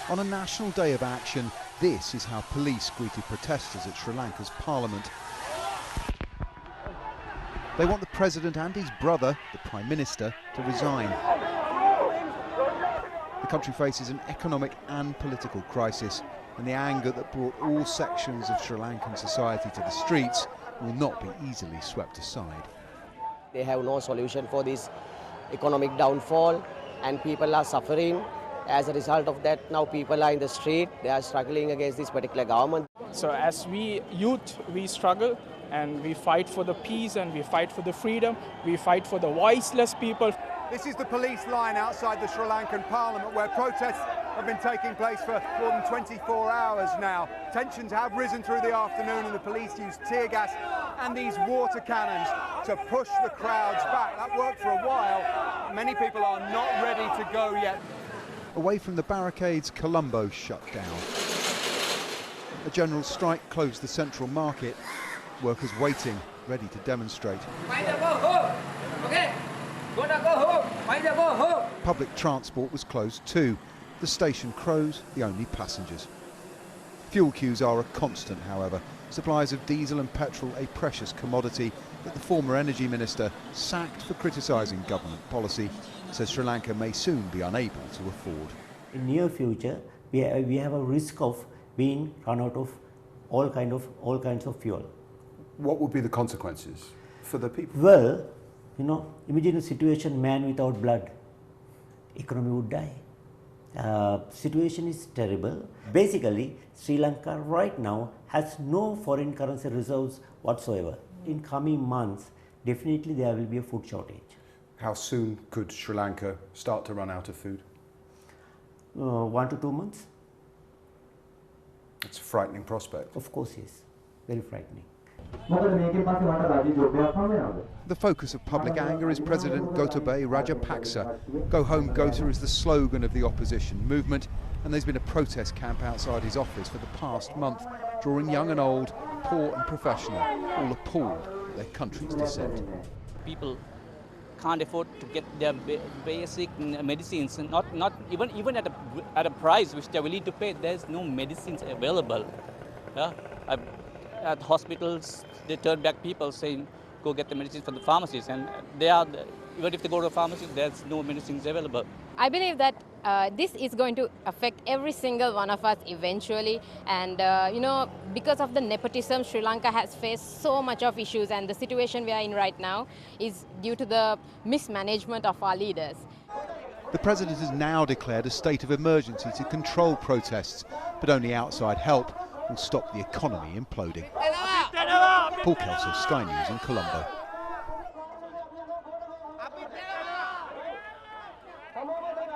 On a national day of action, this is how police greeted protesters at Sri Lanka's parliament. They want the president and his brother, the Prime Minister, to resign. The country faces an economic and political crisis, and the anger that brought all sections of Sri Lankan society to the streets will not be easily swept aside. They have no solution for this economic downfall, and people are suffering. As a result of that, now people are in the street. They are struggling against this particular government. So as we youth, we struggle and we fight for the peace and we fight for the freedom. We fight for the voiceless people. This is the police line outside the Sri Lankan parliament, where protests have been taking place for more than 24 hours now. Tensions have risen through the afternoon and the police used tear gas and these water cannons to push the crowds back. That worked for a while. Many people are not ready to go yet. Away from the barricades, Colombo shut down. A general strike closed the central market. Workers waiting, ready to demonstrate. Public transport was closed too. The station crows, the only passengers. Fuel queues are a constant, however. Supplies of diesel and petrol, a precious commodity that the former energy minister, sacked for criticising government policy, says Sri Lanka may soon be unable to afford. In near future, we have a risk of being run out of all kinds of fuel. What would be the consequences for the people? Well, imagine a situation, man without blood, economy would die. Situation is terrible. Basically, Sri Lanka right now has no foreign currency reserves whatsoever. In coming months, definitely there will be a food shortage. How soon could Sri Lanka start to run out of food? 1 to 2 months. It's a frightening prospect. Of course, yes. Very frightening. The focus of public anger is President Gotabaya Rajapaksa. Go home Gota is the slogan of the opposition movement, and there's been a protest camp outside his office for the past month, drawing young and old, poor and professional, all appalled at their country's descent. People can't afford to get their basic medicines, and not even at a price which they're willing to pay. There's no medicines available. Yeah? At hospitals, they turn back people saying, go get the medicines from the pharmacies, and even if they go to a pharmacy, there's no medicines available. I believe that this is going to affect every single one of us eventually, and because of the nepotism, Sri Lanka has faced so much of issues, and the situation we are in right now is due to the mismanagement of our leaders. The president has now declared a state of emergency to control protests, but only outside help will stop the economy imploding. Paul Kelso, Sky News in Colombo.